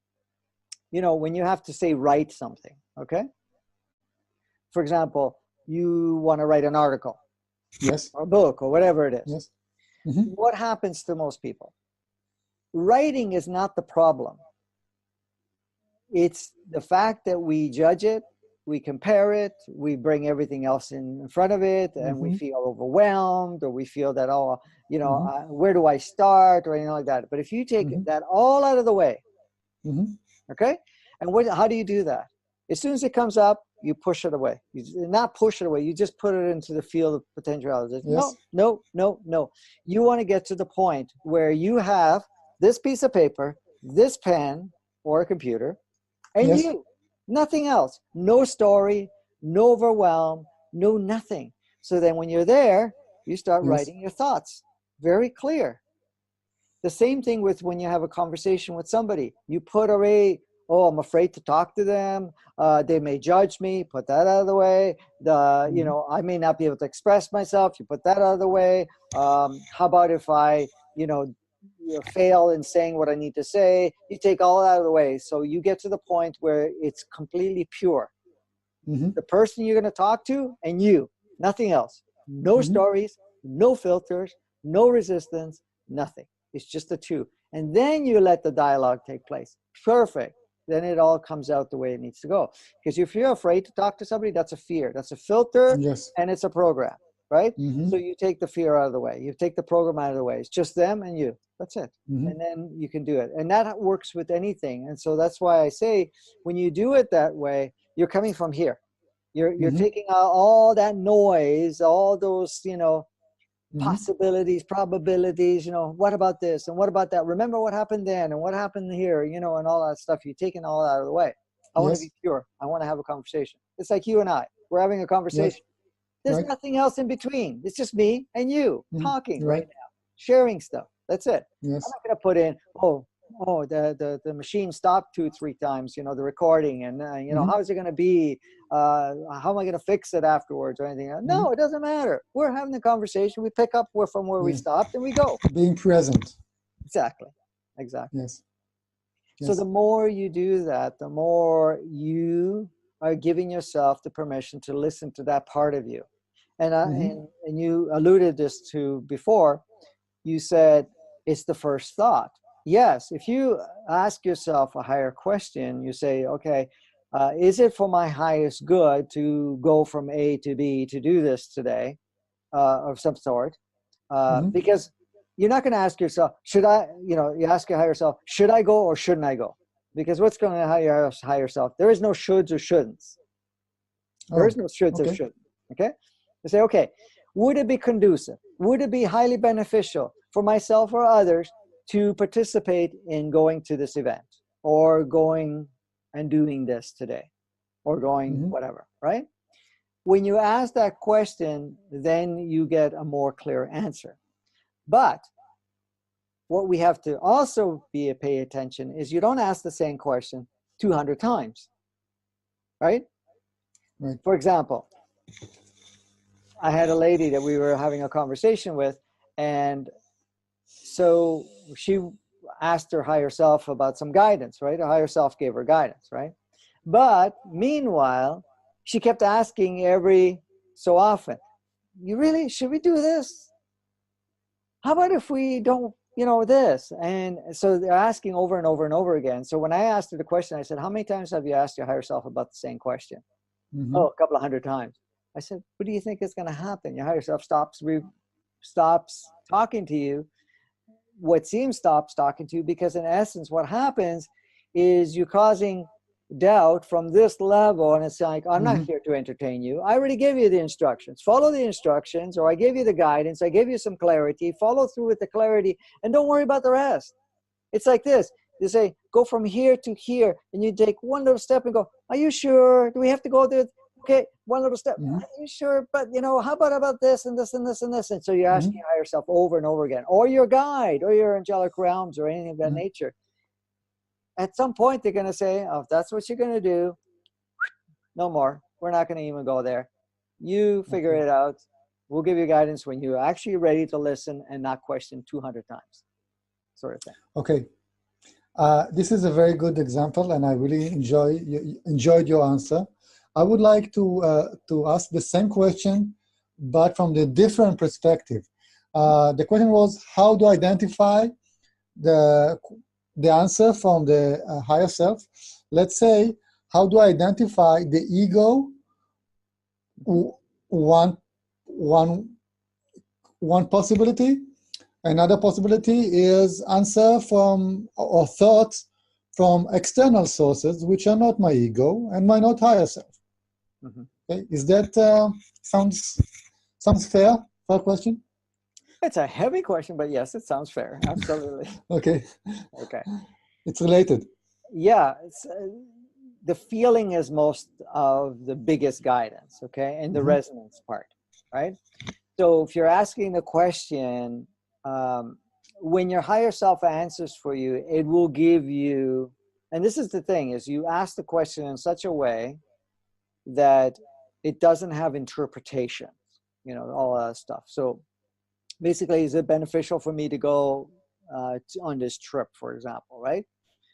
You know, when you have to say write something, okay? For example, you want to write an article Yes. or a book or whatever it is. Yes. Mm-hmm. What happens to most people? Writing is not the problem. It's the fact that we judge it, we compare it, we bring everything else in front of it, and we Mm-hmm. feel overwhelmed, or we feel that, oh, you know, Mm-hmm. where do I start, or anything like that. But if you take Mm-hmm. that all out of the way, Mm-hmm. okay, and how do you do that? As soon as it comes up, you push it away. You not push it away. You just put it into the field of potentialities. No, Yes. no, no, no. You want to get to the point where you have this piece of paper, this pen or a computer, and Yes. you, nothing else. No story, no overwhelm, no nothing. So then when you're there, you start Yes. writing your thoughts. Very clear. The same thing with when you have a conversation with somebody. You put away, oh, I'm afraid to talk to them. They may judge me. Put that out of the way. You Mm-hmm. know, I may not be able to express myself. You put that out of the way. How about if I, fail in saying what I need to say? You take all that out of the way. So you get to the point where it's completely pure. Mm-hmm. The person you're going to talk to and you, nothing else. No Mm-hmm. stories, no filters, no resistance, nothing. It's just the two. And then you let the dialogue take place. Perfect. Then it all comes out the way it needs to go. Because if you're afraid to talk to somebody, that's a fear. That's a filter Yes. and it's a program, right? Mm-hmm. So you take the fear out of the way. You take the program out of the way. It's just them and you. That's it. Mm-hmm. And then you can do it. And that works with anything. And so that's why I say, when you do it that way, you're coming from here. You're Mm-hmm. taking out all that noise, all those, Mm-hmm. possibilities, probabilities, what about this and what about that? Remember what happened then and what happened here, and all that stuff. You're taking all that out of the way. I want to Yes. be pure. I want to have a conversation. It's like you and I. We're having a Yes. conversation. There's Right. nothing else in between. It's just me and you talking Mm-hmm. right Right. now, sharing stuff. That's it. I'm Yes. not going to put in, the machine stopped 2-3 times, the recording, and Mm-hmm. how is it going to be? How am I going to fix it afterwards or anything? Mm-hmm. No, it doesn't matter. We're having the conversation. We pick up from where we Yeah. stopped and we go. Being present. Exactly. Yes. So Yes. the more you do that, the more you are giving yourself the permission to listen to that part of you. And Mm-hmm. and you alluded this to before. You said it's the first thought. Yes, if you ask yourself a higher question, you say, okay, is it for my highest good to go from A to B to do this today, of some sort? Mm-hmm. Because you're not going to ask yourself, should I, you ask your higher self, should I go or shouldn't I go? Because what's going to higher self? There is no shoulds or shouldn'ts. There is Oh, no shoulds or okay. shouldn't. Okay? You say, okay, would it be conducive? Would it be highly beneficial for myself or others to participate in going to this event or going and doing this today or going Mm-hmm. whatever, right? When you ask that question, then you get a more clear answer. But what we have to also pay attention is you don't ask the same question 200 times, right? Right. For example, I had a lady that we were having a conversation with, and so she asked her higher self about some guidance, right? Her higher self gave her guidance, right? But meanwhile, she kept asking every so often, should we do this? How about if we don't, this? And so they're asking over and over and over again. So when I asked her the question, I said, how many times have you asked your higher self about the same question? Mm-hmm. Oh, a couple of hundred times. I said, what do you think is going to happen? Your higher self stops talking to you. What seems stops talking to you, because in essence, what happens is you're causing doubt from this level, and it's like, I'm not Mm-hmm. here to entertain you. I already gave you the instructions. Follow the instructions, or I gave you the guidance. I gave you some clarity. Follow through with the clarity, and don't worry about the rest. It's like this. You say, go from here to here, and you take one little step and go, are you sure? Do we have to go there? okay, one little step. Mm-hmm. Are you sure? But how about this and this and this and this? And so you're asking Mm-hmm. your higher self over and over again, or your guide, or your angelic realms, or anything of that Mm-hmm. nature. At some point, they're going to say, "Oh, if that's what you're going to do, no more. We're not going to even go there. You figure Okay. it out. We'll give you guidance when you're actually ready to listen and not question 200 times," sort of thing. Okay. This is a very good example, and I really enjoyed your answer. I would like to ask the same question, but from the different perspective. The question was, how do I identify the answer from the higher self? Let's say, how do I identify the ego? One, one, one possibility. Another possibility is answer from or thoughts from external sources, which are not my ego and my not higher self. Mm-hmm. Okay? Is that sounds fair? Fair question? It's a heavy question, but yes, it sounds fair. Absolutely. Okay. Okay. It's related. Yeah. The feeling is most of the biggest guidance, okay, and the Mm-hmm. resonance part, right? So if you're asking the question, when your higher self answers for you, it will give you, and this is the thing, is you ask the question in such a way that it doesn't have interpretation, all that stuff. So basically, is it beneficial for me to go on this trip, for example, right?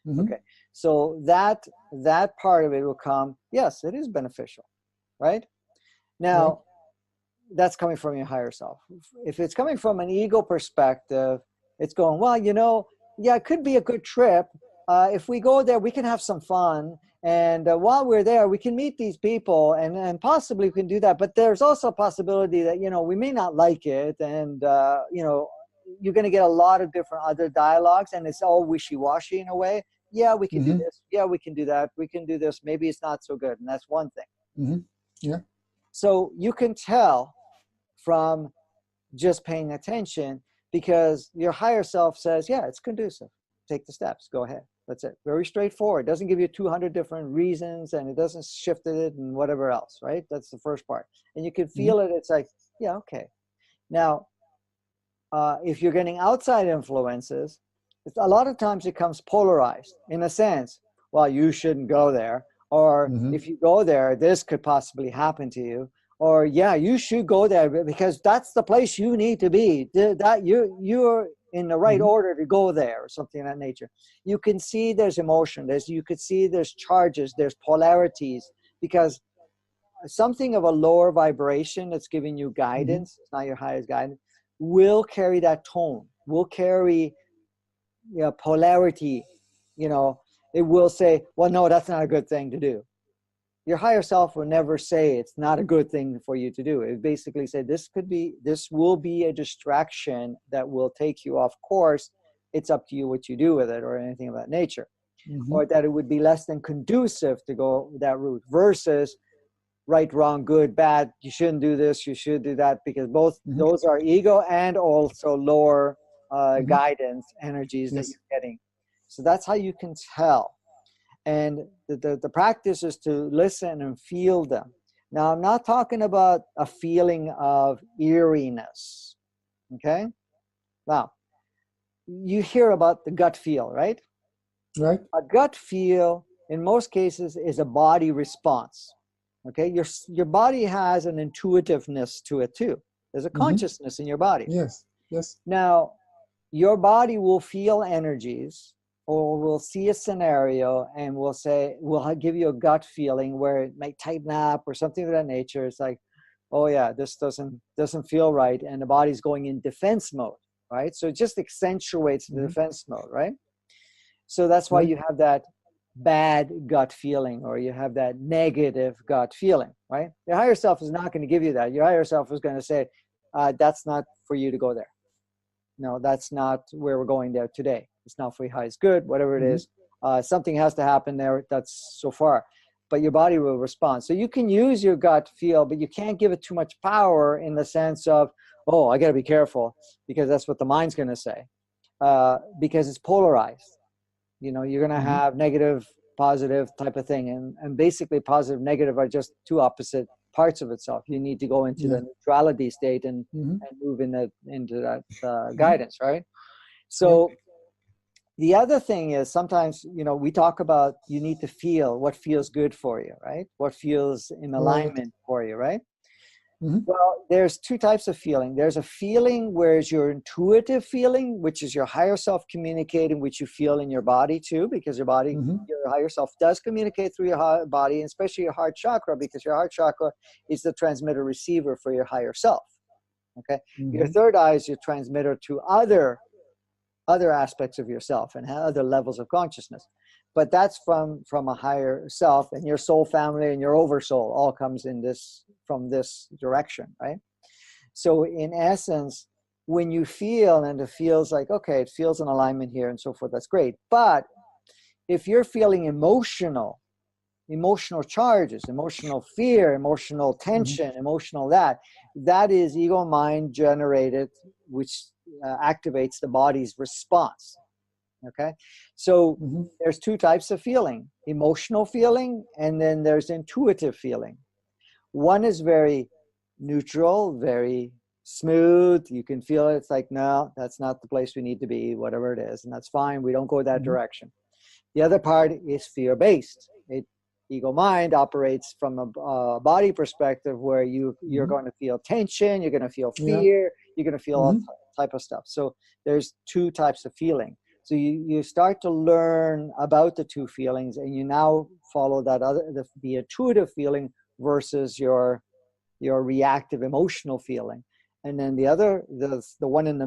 Mm-hmm. Okay, so that part of it will come, yes, it is beneficial, right? Now, Right. that's coming from your higher self. If it's coming from an ego perspective, it's going, well, yeah, it could be a good trip. If we go there, we can have some fun. And while we're there, we can meet these people and possibly we can do that. But there's also a possibility that, we may not like it. And, you're going to get a lot of different other dialogues, and it's all wishy-washy in a way. Yeah, we can do Mm-hmm. this. Yeah, we can do that. We can do this. Maybe it's not so good. And that's one thing. Mm-hmm. Yeah. So you can tell from just paying attention, because your higher self says, yeah, it's conducive. Take the steps. Go ahead. That's it. Very straightforward. It doesn't give you 200 different reasons, and it doesn't shift it and whatever else, right? That's the first part. And you can feel it. It's like, yeah, okay. Now, if you're getting outside influences, a lot of times it comes polarized in a sense. Well, you shouldn't go there. Or Mm-hmm. if you go there, this could possibly happen to you. Or, yeah, you should go there because that's the place you need to be. That you're in the right Mm-hmm. order to go there, or something of that nature. You can see there's emotion. You could see there's charges, there's polarities, because something of a lower vibration that's giving you guidance, it's not your highest guidance, will carry that tone, will carry polarity. It will say, well, no, that's not a good thing to do. Your higher self will never say it's not a good thing for you to do. It basically say this will be a distraction that will take you off course. It's up to you what you do with it, or anything of that nature. Mm-hmm. Or that it would be less than conducive to go that route, versus right, wrong, good, bad, you shouldn't do this, you should do that, because both Mm-hmm. those are ego and also lower Mm-hmm. guidance energies that Yes. you're getting. So that's how you can tell. And the practice is to listen and feel them. Now, I'm not talking about a feeling of eeriness, okay? Now, you hear about the gut feel, right? Right. A gut feel, in most cases, is a body response. Okay, your body has an intuitiveness to it too. There's a consciousness in your body. Yes. Yes. Now, your body will feel energies, or will see a scenario and will give you a gut feeling where it might tighten up or something of that nature. It's like, oh yeah, this doesn't feel right, and the body's going in defense mode, right? So it just accentuates the defense mode, right? So that's why Right. you have that bad gut feeling, or you have that negative gut feeling, right? Your higher self is not going to give you that. Your higher self is going to say, that's not for you to go there. No, that's not where we're going there today. It's not for your highest good, whatever it is. Something has to happen there. That's so far. But your body will respond. So you can use your gut feel, but you can't give it too much power, in the sense of, oh, I got to be careful, because that's what the mind's going to say, because it's polarized. You're going to have negative positive type of thing. And basically positive, negative are just two opposite parts of itself. You need to go into the neutrality state and move into that guidance, right? So the other thing is sometimes, we talk about you need to feel what feels good for you, right? What feels in alignment for you, right? Well, there's two types of feeling. There's a feeling where it's your intuitive feeling, which is your higher self communicating, which you feel in your body too, because your body, your higher self does communicate through your body, and especially your heart chakra, because your heart chakra is the transmitter receiver for your higher self. Okay. Your third eye is your transmitter to other aspects of yourself and other levels of consciousness. But that's from a higher self, and your soul family and your oversoul all comes from this direction, right? So in essence, when you feel, and it feels like, okay, it feels in alignment here and so forth, that's great. But if you're feeling emotional charges, emotional fear, emotional tension, emotional that is ego mind generated, which activates the body's response. Okay, so there's two types of feeling: emotional feeling, and then there's intuitive feeling. One is very neutral, very smooth. You can feel it. It's like, no, that's not the place we need to be, whatever it is, and that's fine. We don't go that direction. The other part is fear-based. Ego mind operates from a body perspective where you're going to feel tension, you're going to feel fear, you're going to feel all type of stuff. So there's two types of feeling. So you start to learn about the two feelings, and you now follow that the intuitive feeling versus your reactive emotional feeling. And then the other, the one in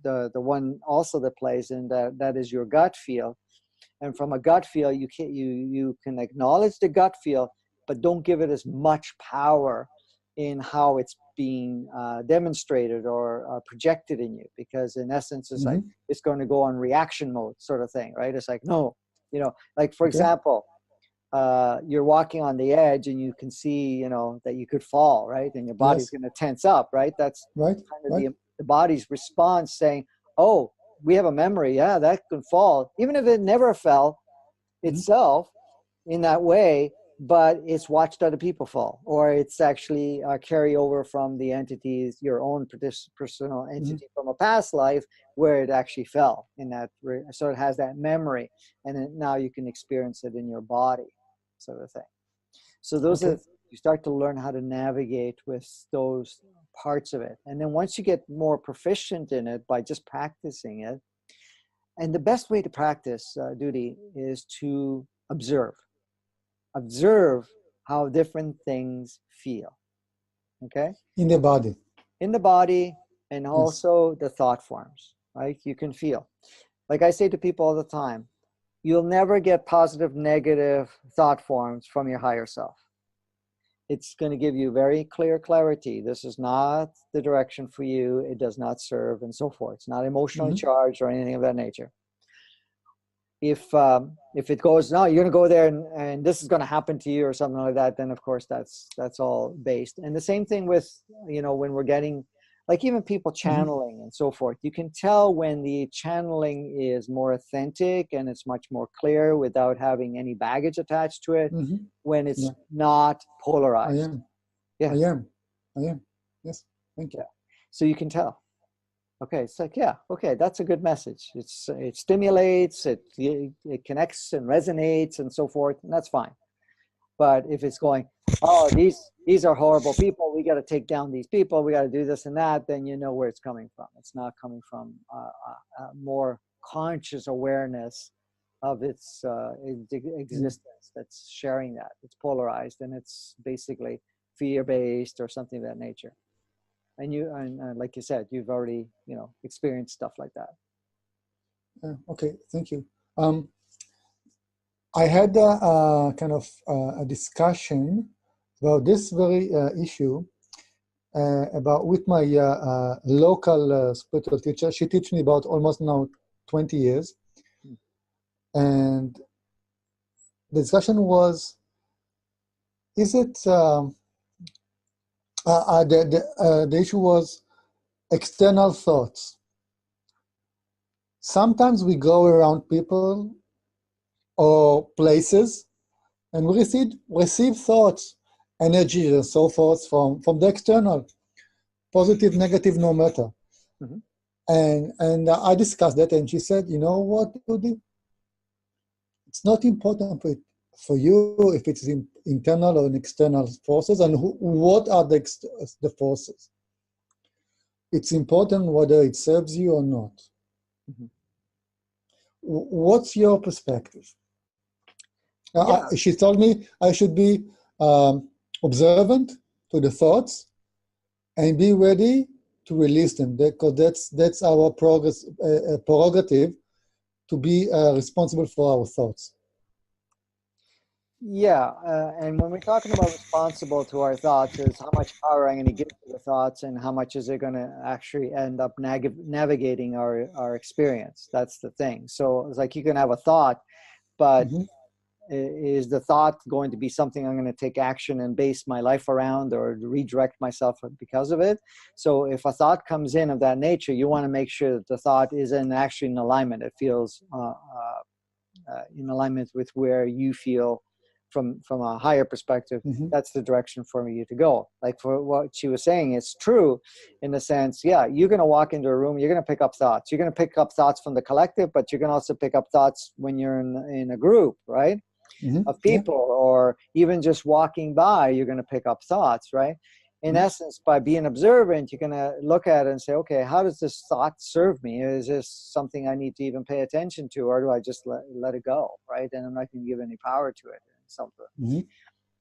the one also that plays in that is your gut feel. And from a gut feel, you can acknowledge the gut feel, but don't give it as much power in how it's being demonstrated or projected in you, because in essence it's like it's going to go on reaction mode sort of thing, right? It's like, no, like for example, you're walking on the edge and you can see that you could fall, right? And your body's going to tense up, right? That's kind of the body's response saying, oh, we have a memory, that can fall, even if it never fell itself in that way, but it's watched other people fall, or it's actually a carryover from the entities, your own personal entity from a past life where it actually fell in that. So it has that memory, and now you can experience it in your body, sort of thing. So those are, you start to learn how to navigate with those parts of it. And then once you get more proficient in it by just practicing it, and the best way to practice, Dudi, is to observe how different things feel. Okay? In the body. In the body, and also the thought forms, right? You can feel. Like I say to people all the time, you'll never get positive, negative thought forms from your higher self. It's going to give you very clear clarity. This is not the direction for you. It does not serve, and so forth. It's not emotionally charged or anything of that nature. If it goes, no, you're going to go there and this is going to happen to you or something like that, then of course that's all based. And the same thing with, when we're getting, like even people channeling and so forth, you can tell when the channeling is more authentic and it's much more clear without having any baggage attached to it, when it's not polarized. I am. Yes, thank you. So you can tell. Okay, it's like, okay, that's a good message. It stimulates, it connects and resonates and so forth, and that's fine. But if it's going, oh, these are horrible people, we got to take down these people, we got to do this and that, then you know where it's coming from. It's not coming from a more conscious awareness of its existence that's sharing that. It's polarized, and it's basically fear-based or something of that nature. And like you said, you've already experienced stuff like that. Okay, thank you. I had a kind of a discussion about this very issue with my local spiritual teacher. She teaches me about almost now 20 years. And the discussion was, is it, the issue was external thoughts. Sometimes we go around people or places, and we receive thoughts, energy, and so forth from the external, positive, negative, no matter. Mhm. And I discussed that, and she said, you know what, Dudi? It's not important for you if it's internal or external forces, and what are the forces. It's important whether it serves you or not. Mhm. What's your perspective? Yeah. She told me I should be observant to the thoughts and be ready to release them, because that's our prerogative, to be responsible for our thoughts. Yeah, and when we're talking about responsible to our thoughts, is how much power I'm going to give to the thoughts, and how much is it going to actually end up navigating our experience. That's the thing. So it's like you can have a thought, but Mm-hmm. is the thought going to be something I'm going to take action and base my life around, or redirect myself because of it? So if a thought comes in of that nature, you want to make sure that the thought is actually in alignment. It feels in alignment with where you feel from a higher perspective. Mm-hmm. That's the direction for you to go. Like for what she was saying, it's true in the sense, yeah, you're going to walk into a room, you're going to pick up thoughts. You're going to pick up thoughts from the collective, but you're going to also pick up thoughts when you're in a group, right, Mm-hmm. of Yeah. people, or even just walking by, you're going to pick up thoughts, right? In Mm-hmm. essence, by being observant, you're going to look at it and say, okay, how does this thought serve me? Is this something I need to even pay attention to, or do I just let it go, right? And I'm not going to give any power to it. Something. Mm-hmm.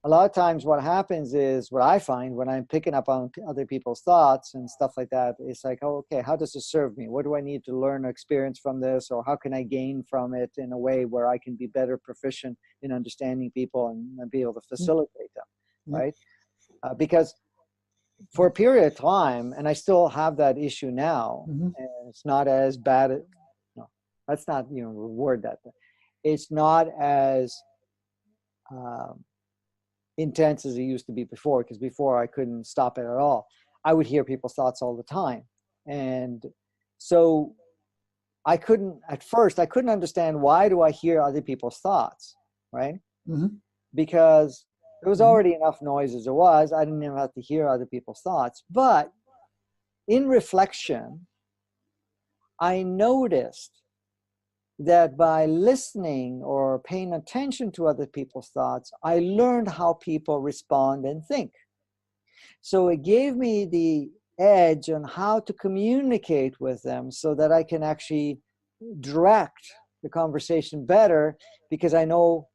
A lot of times what happens is, what I find when I'm picking up on other people's thoughts and stuff like that, it's like, oh, okay, how does this serve me? What do I need to learn or experience from this? Or how can I gain from it in a way where I can be better proficient in understanding people and be able to facilitate them, Yeah. right? Because for a period of time, and I still have that issue now, Mm-hmm. and it's not as bad. No, that's not, reword that. It's not as um, intense as it used to be before, because before I couldn't stop it at all. I would hear people's thoughts all the time. And so at first, I couldn't understand, why do I hear other people's thoughts, right? Mm-hmm. Because there was Mm-hmm. already enough noise as it was. I didn't even have to hear other people's thoughts. But in reflection, I noticed that by listening or paying attention to other people's thoughts, I learned how people respond and think. So it gave me the edge on how to communicate with them, so that I can actually direct the conversation better, because I know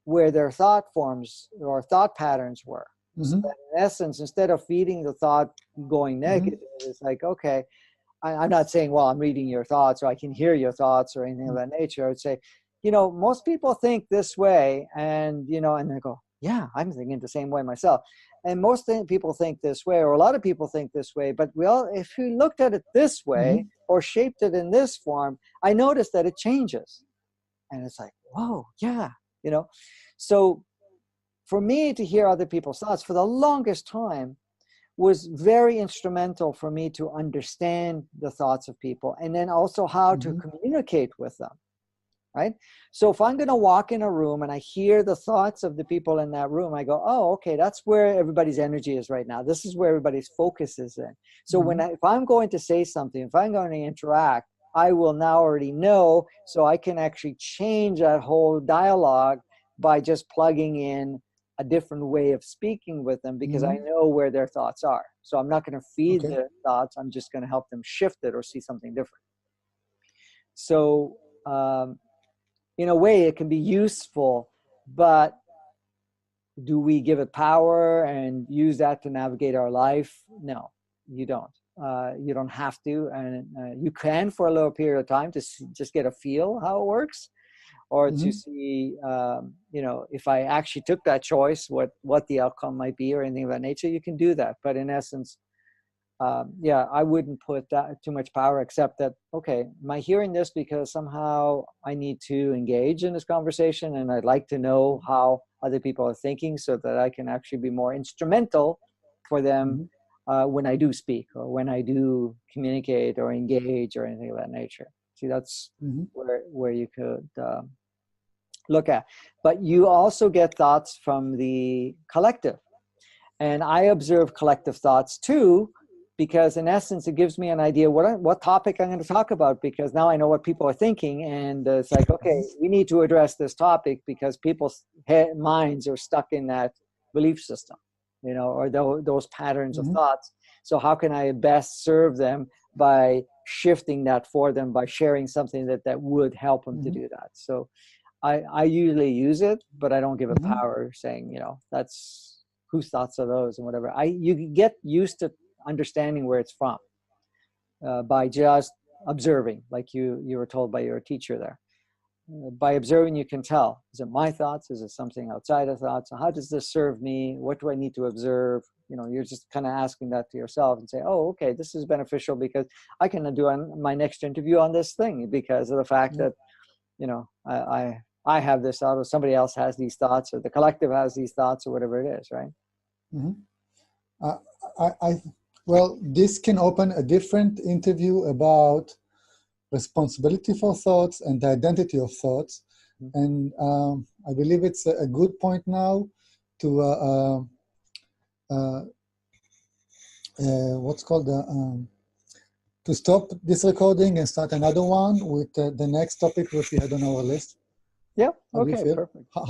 where their thought forms or thought patterns were. So Mm-hmm. that in essence, instead of feeding the thought going Mm-hmm. negative, it's like, okay, I'm not saying, well, I'm reading your thoughts, or I can hear your thoughts, or anything of that nature. I would say, most people think this way, and and they go, yeah, I'm thinking the same way myself. And most people think this way, or a lot of people think this way. But if you looked at it this Mm-hmm. way, or shaped it in this form, I noticed that it changes. And it's like, whoa, yeah, you know. So for me to hear other people's thoughts for the longest time was very instrumental for me to understand the thoughts of people, and then also how to Mm-hmm. communicate with them, right? So if I'm going to walk in a room and I hear the thoughts of the people in that room, I go, oh, okay, that's where everybody's energy is right now. This is where everybody's focus is in. So Mm-hmm. if I'm going to say something, if I'm going to interact, I will now already know, so I can actually change that whole dialogue by just plugging in a different way of speaking with them, because I Mm-hmm. know where their thoughts are. So I'm not going to feed Okay. their thoughts. I'm just going to help them shift it or see something different. So in a way, it can be useful, but do we give it power and use that to navigate our life? No, you don't. You don't have to, and you can for a little period of time to just get a feel how it works, or to Mm-hmm. see, if I actually took that choice, what the outcome might be, or anything of that nature. You can do that, but in essence, I wouldn't put that too much power, except that, okay, am I hearing this because somehow I need to engage in this conversation, and I'd like to know how other people are thinking, so that I can actually be more instrumental for them Mm-hmm. when I do speak, or when I do communicate or engage, or anything of that nature. See, that's Mm-hmm. where you could look at. But you also get thoughts from the collective. And I observe collective thoughts too, because in essence, it gives me an idea what topic I'm going to talk about, because now I know what people are thinking. And it's like, okay, we need to address this topic because people's minds are stuck in that belief system, you know, or those patterns of thoughts. So how can I best serve them by shifting that for them, by sharing something that would help them to do that? So I usually use it, but I don't give it power, saying, you know, that's whose thoughts are those and whatever. You get used to understanding where it's from by just observing, like you were told by your teacher there. By observing, you can tell, is it my thoughts? Is it something outside of thoughts? How does this serve me? What do I need to observe? You know, you're just kind of asking that to yourself and say, oh, okay, this is beneficial because I can do my next interview on this thing because of the fact that, you know, I have this thought, or somebody else has these thoughts, or the collective has these thoughts, or whatever it is, right? Well, this can open a different interview about responsibility for thoughts and the identity of thoughts. And I believe it's a good point now to what's called to stop this recording and start another one with the next topic which we had on our list. Yeah. Okay. Perfect. How